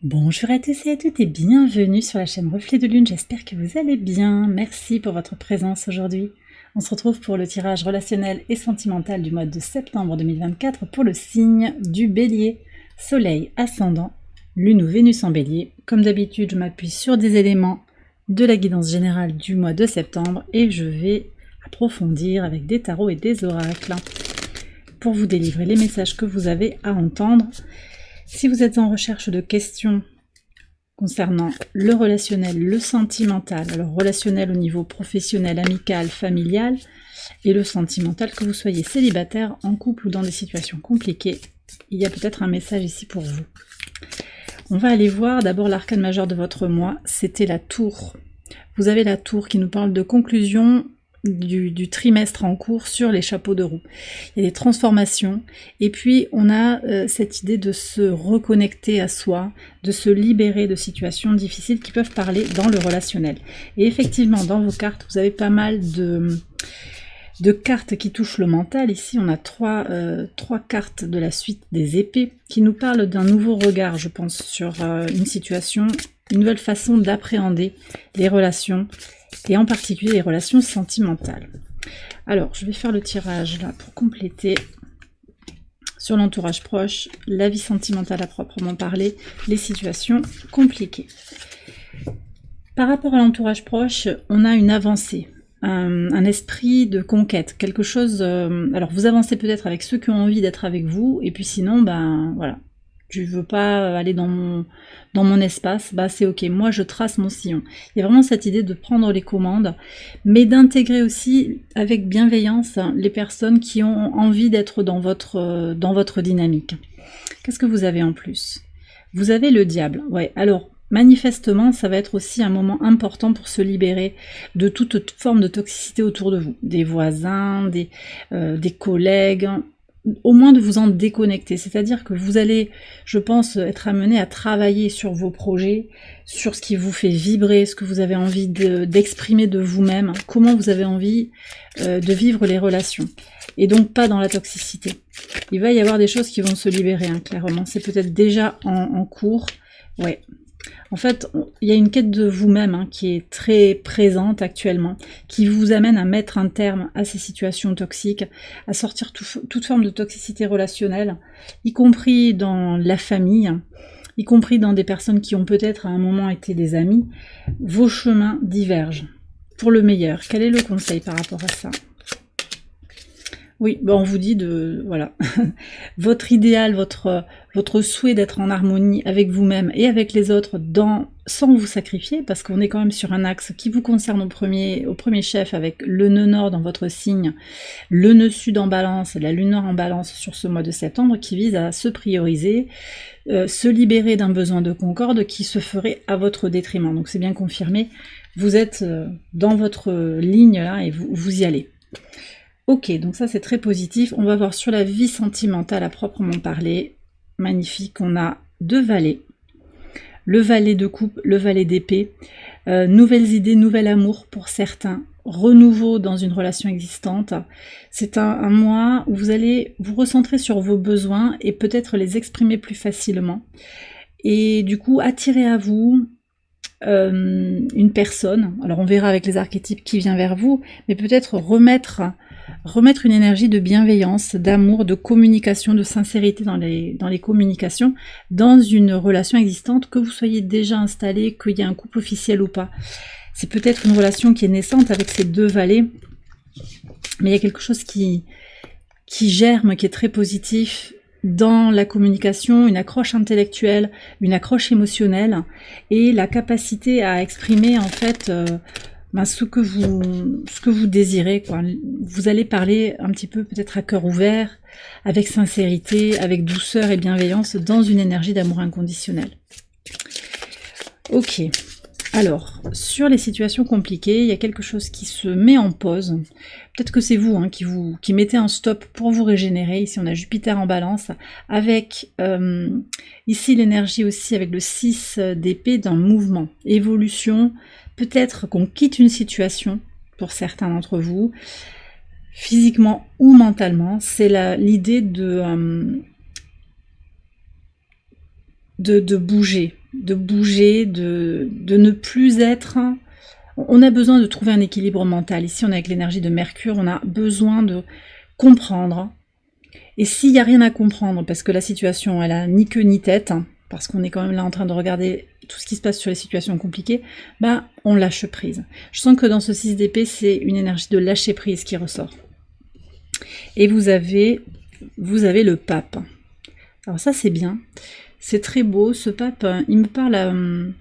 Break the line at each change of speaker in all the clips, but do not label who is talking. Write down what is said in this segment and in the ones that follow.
Bonjour à tous et à toutes et bienvenue sur la chaîne Reflet de Lune, j'espère que vous allez bien. Merci pour votre présence aujourd'hui. On se retrouve pour le tirage relationnel et sentimental du mois de septembre 2024 pour le signe du Bélier. Soleil ascendant, Lune ou Vénus en Bélier. Comme d'habitude, je m'appuie sur des éléments de la guidance générale du mois de septembre et je vais approfondir avec des tarots et des oracles pour vous délivrer les messages que vous avez à entendre. Si vous êtes en recherche de questions concernant le relationnel, le sentimental, alors relationnel au niveau professionnel, amical, familial, et le sentimental, que vous soyez célibataire, en couple ou dans des situations compliquées, il y a peut-être un message ici pour vous. On va aller voir d'abord l'arcane majeur de votre mois, c'était la tour. Vous avez la tour qui nous parle de conclusion du trimestre en cours sur les chapeaux de roue. Il y a des transformations et puis on a cette idée de se reconnecter à soi, de se libérer de situations difficiles qui peuvent parler dans le relationnel. Et effectivement, dans vos cartes, vous avez pas mal de cartes qui touchent le mental. Ici, on a trois cartes de la suite des épées qui nous parlent d'un nouveau regard, je pense, sur une situation, une nouvelle façon d'appréhender les relations, et en particulier les relations sentimentales. Alors, je vais faire le tirage là pour compléter sur l'entourage proche, la vie sentimentale à proprement parler, les situations compliquées. Par rapport à l'entourage proche, on a une avancée, un esprit de conquête, quelque chose... alors, vous avancez peut-être avec ceux qui ont envie d'être avec vous, et puis sinon, ben voilà, tu veux pas aller dans mon espace, bah c'est ok, moi je trace mon sillon. Il y a vraiment cette idée de prendre les commandes, mais d'intégrer aussi avec bienveillance les personnes qui ont envie d'être dans votre dynamique. Qu'est-ce que vous avez en plus? Vous avez le diable, ouais, alors manifestement ça va être aussi un moment important pour se libérer de toute forme de toxicité autour de vous, des voisins, des collègues, au moins de vous en déconnecter, c'est-à-dire que vous allez, je pense, être amené à travailler sur vos projets, sur ce qui vous fait vibrer, ce que vous avez envie d'exprimer de vous-même, comment vous avez envie de vivre les relations, et donc pas dans la toxicité. Il va y avoir des choses qui vont se libérer, hein, clairement, c'est peut-être déjà en cours, ouais. En fait, il y a une quête de vous-même hein, qui est très présente actuellement, qui vous amène à mettre un terme à ces situations toxiques, à sortir toute forme de toxicité relationnelle, y compris dans la famille, y compris dans des personnes qui ont peut-être à un moment été des amis. Vos chemins divergent pour le meilleur. Quel est le conseil par rapport à ça ? Oui, ben on vous dit de... Voilà. Votre idéal, votre souhait d'être en harmonie avec vous-même et avec les autres sans vous sacrifier, parce qu'on est quand même sur un axe qui vous concerne au premier chef avec le nœud nord dans votre signe, le nœud sud en balance et la lune nord en balance sur ce mois de septembre qui vise à se prioriser, se libérer d'un besoin de concorde qui se ferait à votre détriment. Donc c'est bien confirmé, vous êtes dans votre ligne là et vous y allez. Ok, donc ça c'est très positif. On va voir sur la vie sentimentale à proprement parler. Magnifique, on a deux valets. Le valet de coupe, le valet d'épée. Nouvelles idées, nouvel amour pour certains. Renouveau dans une relation existante. C'est un mois où vous allez vous recentrer sur vos besoins et peut-être les exprimer plus facilement. Et du coup, attirer à vous une personne. Alors on verra avec les archétypes qui vient vers vous, mais peut-être remettre une énergie de bienveillance, d'amour, de communication, de sincérité dans les communications, dans une relation existante, que vous soyez déjà installé, qu'il y ait un couple officiel ou pas. C'est peut-être une relation qui est naissante avec ces deux valets, mais il y a quelque chose qui germe, qui est très positif dans la communication, une accroche intellectuelle, une accroche émotionnelle, et la capacité à exprimer en fait... ce que vous désirez, quoi. Vous allez parler un petit peu peut-être à cœur ouvert, avec sincérité, avec douceur et bienveillance, dans une énergie d'amour inconditionnel. Ok, alors, sur les situations compliquées, il y a quelque chose qui se met en pause. Peut-être que c'est vous hein, qui mettez un stop pour vous régénérer. Ici, on a Jupiter en balance, avec ici l'énergie aussi, avec le 6 d'épée d'un mouvement, évolution. Peut-être qu'on quitte une situation, pour certains d'entre vous, physiquement ou mentalement. C'est l'idée de bouger, de ne plus être... On a besoin de trouver un équilibre mental. Ici, on est avec l'énergie de Mercure, on a besoin de comprendre. Et s'il n'y a rien à comprendre, parce que la situation, elle a ni queue ni tête, parce qu'on est quand même là en train de regarder tout ce qui se passe sur les situations compliquées, bah, on lâche prise. Je sens que dans ce 6 d'épée, c'est une énergie de lâcher prise qui ressort. Et vous avez le pape. Alors ça, c'est bien. C'est très beau. Ce pape, il me parle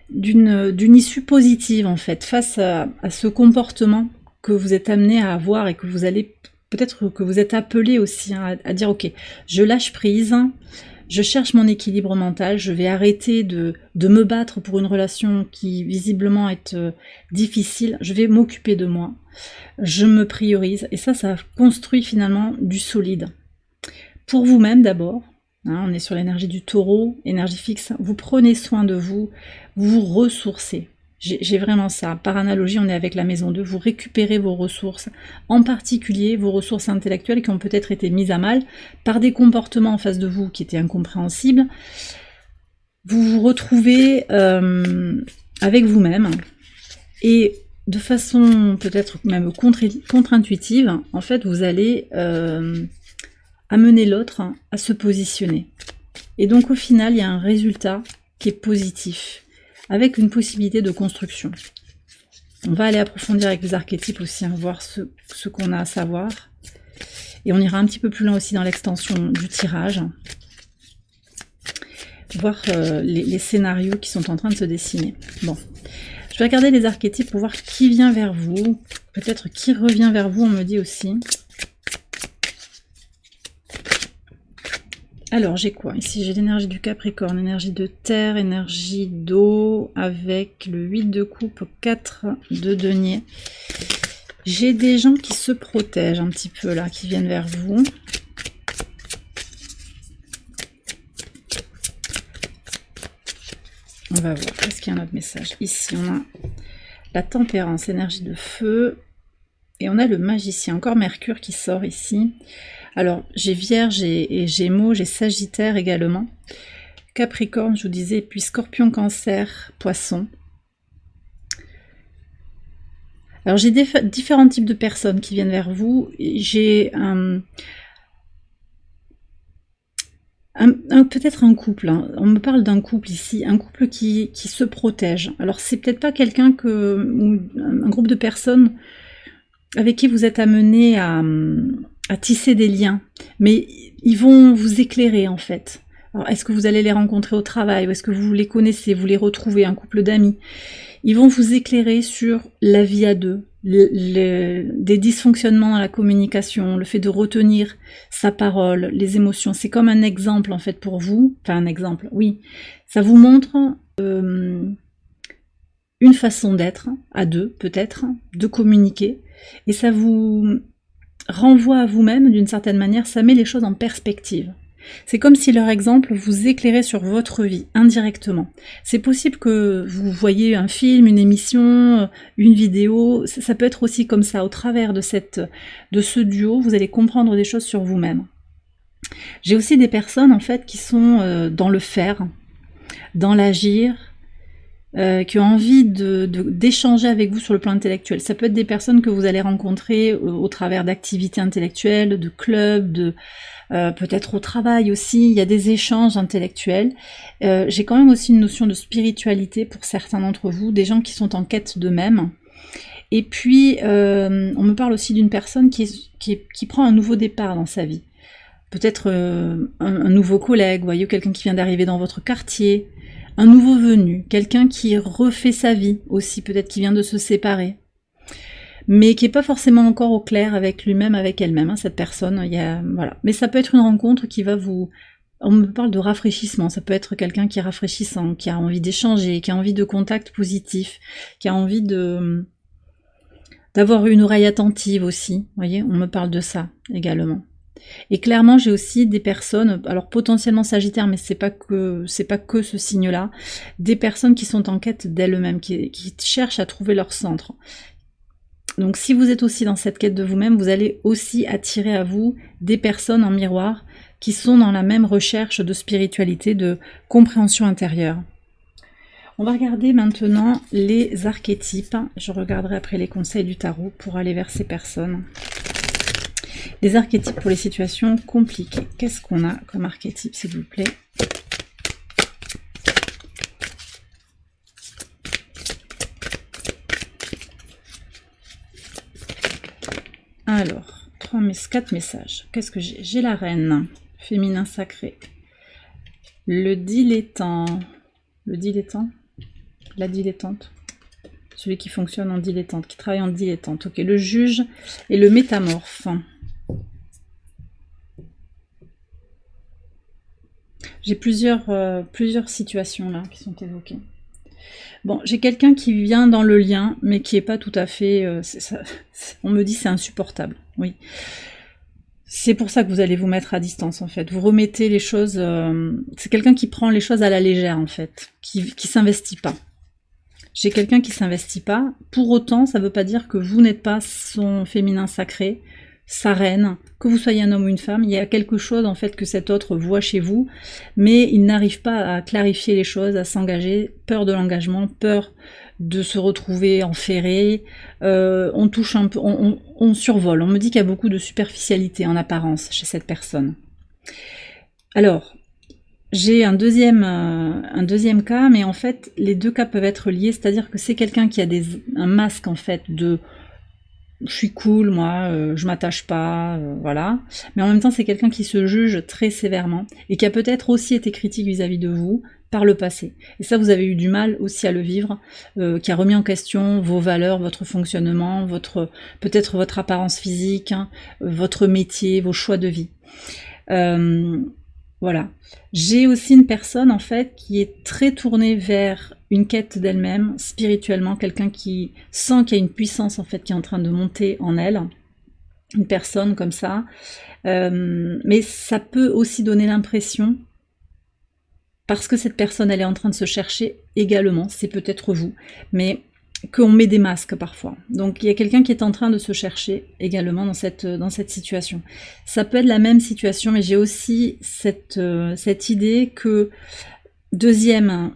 d'une issue positive, en fait, face à ce comportement que vous êtes amené à avoir et que vous allez, peut-être que vous êtes appelé aussi à dire, ok, je lâche prise, je cherche mon équilibre mental, je vais arrêter de me battre pour une relation qui visiblement est difficile, je vais m'occuper de moi, je me priorise, et ça construit finalement du solide. Pour vous-même d'abord, on est sur l'énergie du taureau, énergie fixe, vous prenez soin de vous, vous vous ressourcez. J'ai vraiment ça. Par analogie, on est avec la maison 2, vous récupérez vos ressources, en particulier vos ressources intellectuelles qui ont peut-être été mises à mal par des comportements en face de vous qui étaient incompréhensibles. Vous vous retrouvez avec vous-même et de façon peut-être même contre-intuitive, en fait, vous allez amener l'autre à se positionner. Et donc au final, il y a un résultat qui est positif, avec une possibilité de construction. On va aller approfondir avec les archétypes aussi, voir ce qu'on a à savoir. Et on ira un petit peu plus loin aussi dans l'extension du tirage. Voir les scénarios qui sont en train de se dessiner. Bon, je vais regarder les archétypes pour voir qui vient vers vous. Peut-être qui revient vers vous, on me dit aussi. Alors, j'ai quoi? Ici, j'ai l'énergie du Capricorne, énergie de terre, énergie d'eau, avec le 8 de coupe, 4 de denier. J'ai des gens qui se protègent un petit peu là, qui viennent vers vous. On va voir, est-ce qu'il y a un autre message? Ici, on a la tempérance, énergie de feu, et on a le magicien, encore Mercure qui sort ici. Alors, j'ai Vierge et Gémeaux, j'ai Sagittaire également. Capricorne, je vous disais, puis Scorpion, Cancer, Poisson. Alors, j'ai différents types de personnes qui viennent vers vous. J'ai peut-être un couple, on me parle d'un couple ici, un couple qui se protège. Alors, c'est peut-être pas quelqu'un ou un groupe de personnes avec qui vous êtes amené à tisser des liens, mais ils vont vous éclairer en fait. Alors, est-ce que vous allez les rencontrer au travail, ou est-ce que vous les connaissez, vous les retrouvez, un couple d'amis? Ils vont vous éclairer sur la vie à deux, des dysfonctionnements dans la communication, le fait de retenir sa parole, les émotions. C'est comme un exemple en fait pour vous, enfin un exemple, oui. Ça vous montre une façon d'être, à deux peut-être, de communiquer, et ça vous renvoie à vous-même d'une certaine manière, ça met les choses en perspective. C'est comme si leur exemple vous éclairait sur votre vie, indirectement. C'est possible que vous voyez un film, une émission, une vidéo, ça peut être aussi comme ça, au travers de ce duo, vous allez comprendre des choses sur vous-même. J'ai aussi des personnes en fait qui sont dans le faire, dans l'agir, qui ont envie d'échanger avec vous sur le plan intellectuel. Ça peut être des personnes que vous allez rencontrer au travers d'activités intellectuelles, de clubs, peut-être au travail aussi, il y a des échanges intellectuels. J'ai quand même aussi une notion de spiritualité pour certains d'entre vous, des gens qui sont en quête d'eux-mêmes. Et puis, on me parle aussi d'une personne qui prend un nouveau départ dans sa vie. Peut-être un nouveau collègue, voyez, quelqu'un qui vient d'arriver dans votre quartier, un nouveau venu, quelqu'un qui refait sa vie aussi, peut-être qui vient de se séparer, mais qui n'est pas forcément encore au clair avec lui-même, avec elle-même, cette personne. Voilà. Mais ça peut être une rencontre qui va vous... On me parle de rafraîchissement, ça peut être quelqu'un qui est rafraîchissant, qui a envie d'échanger, qui a envie de contact positif, qui a envie d'avoir une oreille attentive aussi, vous voyez, on me parle de ça également. Et clairement, j'ai aussi des personnes, alors potentiellement Sagittaire, mais c'est pas que ce signe-là, des personnes qui sont en quête d'elles-mêmes, qui cherchent à trouver leur centre. Donc si vous êtes aussi dans cette quête de vous-même, vous allez aussi attirer à vous des personnes en miroir qui sont dans la même recherche de spiritualité, de compréhension intérieure. On va regarder maintenant les archétypes. Je regarderai après les conseils du tarot pour aller vers ces personnes. Les archétypes pour les situations compliquées. Qu'est-ce qu'on a comme archétype, s'il vous plaît? Alors, 4 messages. Qu'est-ce que j'ai? J'ai la reine, féminin sacré. Le dilettant. Le dilettant? La dilettante. Celui qui fonctionne en dilettante, qui travaille en dilettante. Ok, le juge et le métamorphe. J'ai plusieurs situations là qui sont évoquées. Bon, j'ai quelqu'un qui vient dans le lien, mais qui n'est pas tout à fait... on me dit c'est insupportable, oui. C'est pour ça que vous allez vous mettre à distance, en fait. Vous remettez les choses... c'est quelqu'un qui prend les choses à la légère, en fait, qui s'investit pas. J'ai quelqu'un qui s'investit pas. Pour autant, ça ne veut pas dire que vous n'êtes pas son féminin sacré, sa reine, que vous soyez un homme ou une femme. Il y a quelque chose, en fait, que cet autre voit chez vous, mais il n'arrive pas à clarifier les choses, à s'engager. Peur de l'engagement, peur de se retrouver enferré. On touche un peu, on survole. On me dit qu'il y a beaucoup de superficialité en apparence chez cette personne. Alors, j'ai un deuxième cas, mais en fait, les deux cas peuvent être liés, c'est-à-dire que c'est quelqu'un qui a un masque, en fait, de « je suis cool, moi, je m'attache pas, voilà ». Mais en même temps, c'est quelqu'un qui se juge très sévèrement et qui a peut-être aussi été critique vis-à-vis de vous par le passé. Et ça, vous avez eu du mal aussi à le vivre, qui a remis en question vos valeurs, votre fonctionnement, peut-être votre apparence physique, hein, votre métier, vos choix de vie. Voilà. J'ai aussi une personne, en fait, qui est très tournée vers une quête d'elle-même, spirituellement, quelqu'un qui sent qu'il y a une puissance, en fait, qui est en train de monter en elle. Une personne comme ça. Mais ça peut aussi donner l'impression, parce que cette personne, elle est en train de se chercher également, c'est peut-être vous, mais qu'on met des masques parfois. Donc il y a quelqu'un qui est en train de se chercher également dans cette situation. Ça peut être la même situation, mais j'ai aussi cette idée que deuxième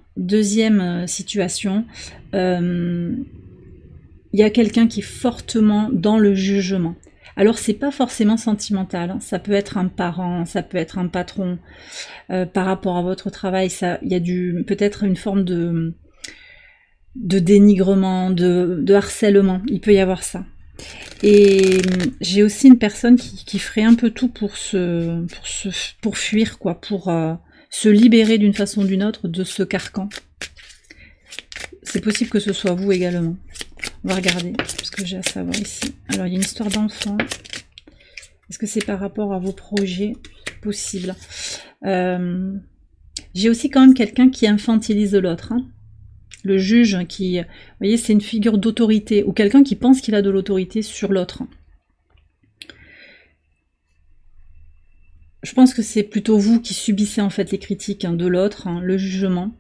situation, il y a quelqu'un qui est fortement dans le jugement. Alors c'est pas forcément sentimental, hein. Ça peut être un parent, ça peut être un patron par rapport à votre travail. Il y a peut-être une forme de dénigrement, de harcèlement, il peut y avoir ça. Et j'ai aussi une personne qui ferait un peu tout pour fuir, quoi, pour se libérer d'une façon ou d'une autre de ce carcan. C'est possible que ce soit vous également. On va regarder ce que j'ai à savoir ici. Alors, il y a une histoire d'enfant. Est-ce que c'est par rapport à vos projets? Possible. J'ai aussi quand même quelqu'un qui infantilise l'autre, hein. Le juge qui, vous voyez, c'est une figure d'autorité, ou quelqu'un qui pense qu'il a de l'autorité sur l'autre. Je pense que c'est plutôt vous qui subissez en fait les critiques, hein, de l'autre, hein, le jugement.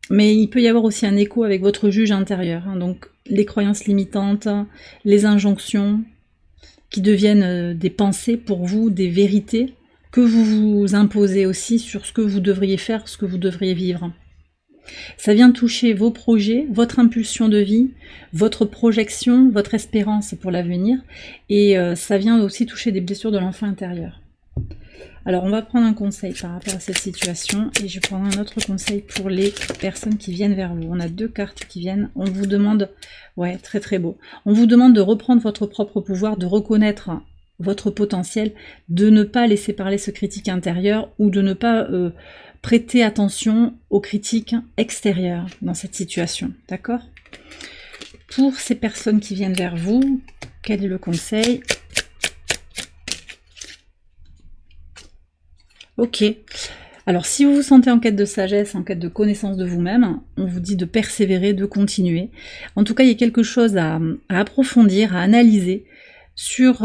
Mais il peut y avoir aussi un écho avec votre juge intérieur, hein, donc les croyances limitantes, les injonctions qui deviennent des pensées pour vous, des vérités que vous vous imposez aussi sur ce que vous devriez faire, ce que vous devriez vivre. Ça vient toucher vos projets, votre impulsion de vie, votre projection, votre espérance pour l'avenir, et ça vient aussi toucher des blessures de l'enfant intérieur. Alors on va prendre un conseil par rapport à cette situation, et je prendrai un autre conseil pour les personnes qui viennent vers vous. On a 2 cartes qui viennent, on vous demande, ouais, très très beau, on vous demande de reprendre votre propre pouvoir, de reconnaître votre potentiel, de ne pas laisser parler ce critique intérieur, ou de ne pas prêter attention aux critiques extérieures dans cette situation, d'accord? Pour ces personnes qui viennent vers vous, quel est le conseil? Ok. Alors, si vous vous sentez en quête de sagesse, en quête de connaissance de vous-même, on vous dit de persévérer, de continuer. En tout cas, il y a quelque chose à approfondir, à analyser sur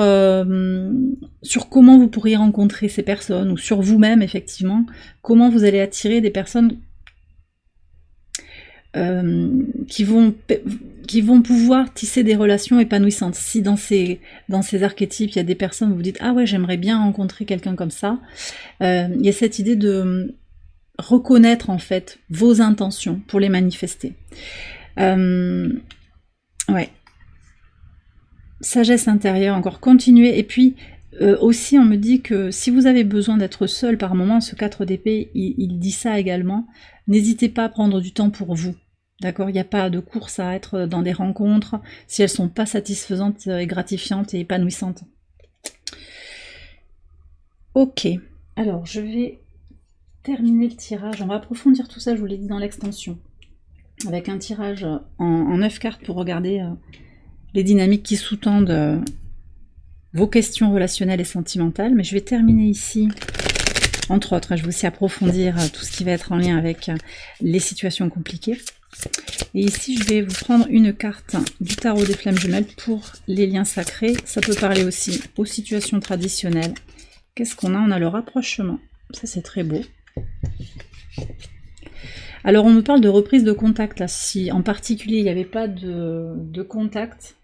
comment vous pourriez rencontrer ces personnes, ou sur vous-même, effectivement, comment vous allez attirer des personnes qui vont qui vont pouvoir tisser des relations épanouissantes. Si dans ces archétypes, il y a des personnes où vous dites « Ah ouais, j'aimerais bien rencontrer quelqu'un comme ça », il y a cette idée de reconnaître en fait vos intentions pour les manifester. Ouais. Sagesse intérieure, encore continuer. Et puis aussi, on me dit que si vous avez besoin d'être seul par moment, ce 4 d'épée, il dit ça également, n'hésitez pas à prendre du temps pour vous. D'accord, il n'y a pas de course à être dans des rencontres si elles ne sont pas satisfaisantes et gratifiantes et épanouissantes. Ok, alors je vais terminer le tirage. On va approfondir tout ça, je vous l'ai dit dans l'extension. Avec un tirage en 9 cartes pour regarder les dynamiques qui sous-tendent vos questions relationnelles et sentimentales. Mais je vais terminer ici, entre autres, je vais aussi approfondir tout ce qui va être en lien avec les situations compliquées. Et ici, je vais vous prendre une carte du tarot des flammes jumelles pour les liens sacrés. Ça peut parler aussi aux situations traditionnelles. Qu'est-ce qu'on a? On a le rapprochement. Ça, c'est très beau. Alors, on me parle de reprise de contact. Là. Si en particulier, il n'y avait pas de contact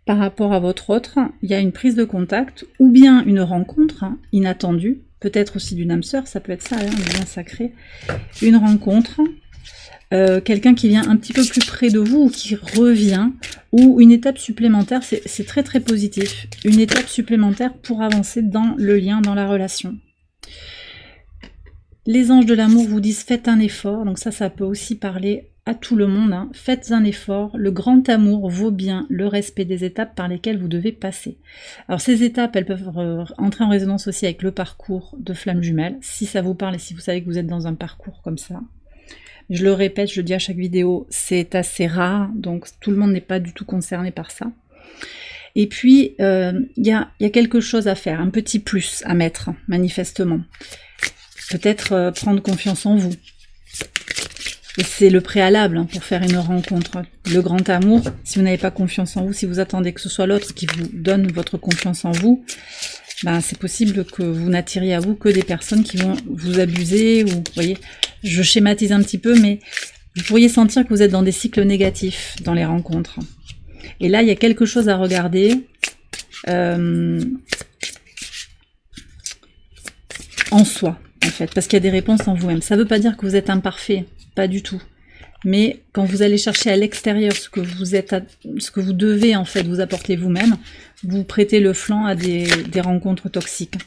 par rapport à votre autre, il y a une prise de contact ou bien une rencontre inattendue. Peut-être aussi d'une âme sœur, ça peut être ça, hein, le lien sacré. Une rencontre. Quelqu'un qui vient un petit peu plus près de vous ou qui revient, ou une étape supplémentaire, c'est très très positif, une étape supplémentaire pour avancer dans le lien, dans la relation. Les anges de l'amour vous disent faites un effort, donc ça peut aussi parler à tout le monde, hein. Faites un effort, le grand amour vaut bien le respect des étapes par lesquelles vous devez passer. Alors ces étapes, elles peuvent entrer en résonance aussi avec le parcours de flammes jumelles, si ça vous parle et si vous savez que vous êtes dans un parcours comme ça. Je le répète, je le dis à chaque vidéo, c'est assez rare, donc tout le monde n'est pas du tout concerné par ça. Et puis, il y a quelque chose à faire, un petit plus à mettre, manifestement. Peut-être prendre confiance en vous. Et c'est le préalable hein, pour faire une rencontre. Le grand amour, si vous n'avez pas confiance en vous, si vous attendez que ce soit l'autre qui vous donne votre confiance en vous, ben, c'est possible que vous n'attiriez à vous que des personnes qui vont vous abuser, ou vous voyez, je schématise un petit peu, mais vous pourriez sentir que vous êtes dans des cycles négatifs dans les rencontres. Et là, il y a quelque chose à regarder en soi, en fait, parce qu'il y a des réponses en vous-même. Ça ne veut pas dire que vous êtes imparfait, pas du tout. Mais quand vous allez chercher à l'extérieur ce que vous devez en fait vous apporter vous-même, vous prêtez le flanc à des rencontres toxiques.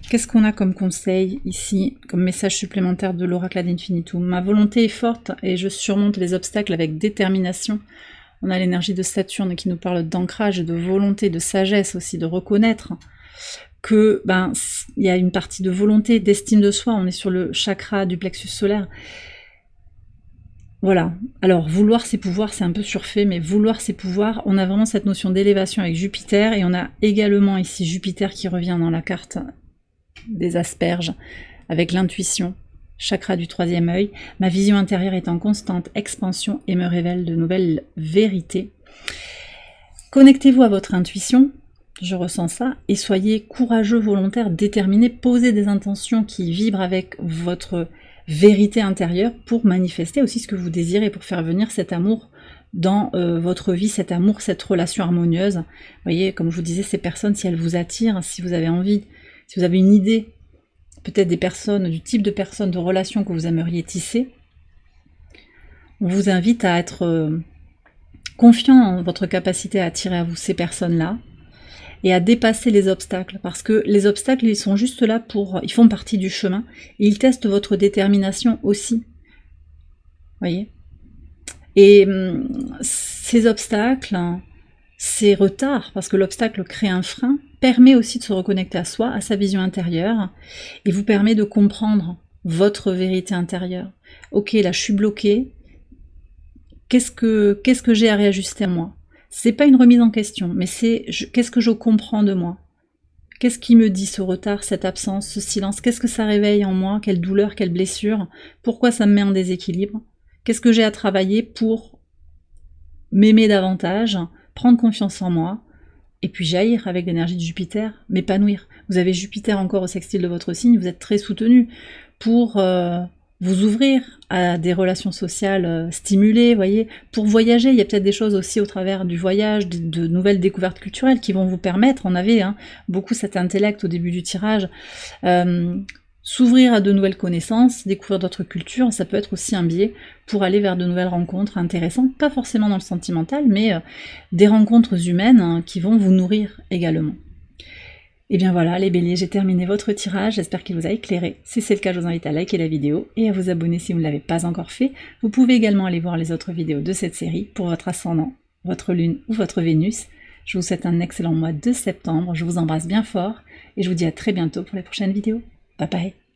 Qu'est-ce qu'on a comme conseil ici, comme message supplémentaire de l'oracle ad infinitum? Ma volonté est forte et je surmonte les obstacles avec détermination. On a l'énergie de Saturne qui nous parle d'ancrage, de volonté, de sagesse aussi, de reconnaître que il y a une partie de volonté, d'estime de soi. On est sur le chakra du plexus solaire. Voilà, alors vouloir ses pouvoirs, c'est un peu surfait, mais vouloir ses pouvoirs, on a vraiment cette notion d'élévation avec Jupiter, et on a également ici Jupiter qui revient dans la carte des asperges, avec l'intuition, chakra du 3e œil. Ma vision intérieure est en constante expansion et me révèle de nouvelles vérités. Connectez-vous à votre intuition, je ressens ça, et soyez courageux, volontaire, déterminé, posez des intentions qui vibrent avec votre vérité intérieure pour manifester aussi ce que vous désirez, pour faire venir cet amour dans votre vie, cet amour, cette relation harmonieuse. Vous voyez, comme je vous disais, ces personnes, si elles vous attirent, si vous avez envie, si vous avez une idée, peut-être des personnes, du type de personnes, de relations que vous aimeriez tisser, on vous invite à être confiant en votre capacité à attirer à vous ces personnes-là, et à dépasser les obstacles, parce que les obstacles, ils sont juste là ils font partie du chemin, et ils testent votre détermination aussi. Voyez ? Et ces obstacles, ces retards, parce que l'obstacle crée un frein, permet aussi de se reconnecter à soi, à sa vision intérieure, et vous permet de comprendre votre vérité intérieure. Ok, là je suis bloquée, qu'est-ce que j'ai à réajuster à moi ? C'est pas une remise en question, mais c'est qu'est-ce que je comprends de moi? Qu'est-ce qui me dit ce retard, cette absence, ce silence? Qu'est-ce que ça réveille en moi? Quelle douleur, quelle blessure? Pourquoi ça me met en déséquilibre? Qu'est-ce que j'ai à travailler pour m'aimer davantage, prendre confiance en moi, et puis jaillir avec l'énergie de Jupiter, m'épanouir? Vous avez Jupiter encore au sextile de votre signe, vous êtes très soutenu pour vous ouvrir à des relations sociales stimulées, voyez. Pour voyager, il y a peut-être des choses aussi au travers du voyage, de nouvelles découvertes culturelles qui vont vous permettre, on avait beaucoup cet intellect au début du tirage, s'ouvrir à de nouvelles connaissances, découvrir d'autres cultures, ça peut être aussi un biais pour aller vers de nouvelles rencontres intéressantes, pas forcément dans le sentimental, mais des rencontres humaines qui vont vous nourrir également. Et bien voilà les béliers, j'ai terminé votre tirage, j'espère qu'il vous a éclairé. Si c'est le cas, je vous invite à liker la vidéo et à vous abonner si vous ne l'avez pas encore fait. Vous pouvez également aller voir les autres vidéos de cette série pour votre ascendant, votre lune ou votre Vénus. Je vous souhaite un excellent mois de septembre, je vous embrasse bien fort et je vous dis à très bientôt pour les prochaines vidéos. Bye bye.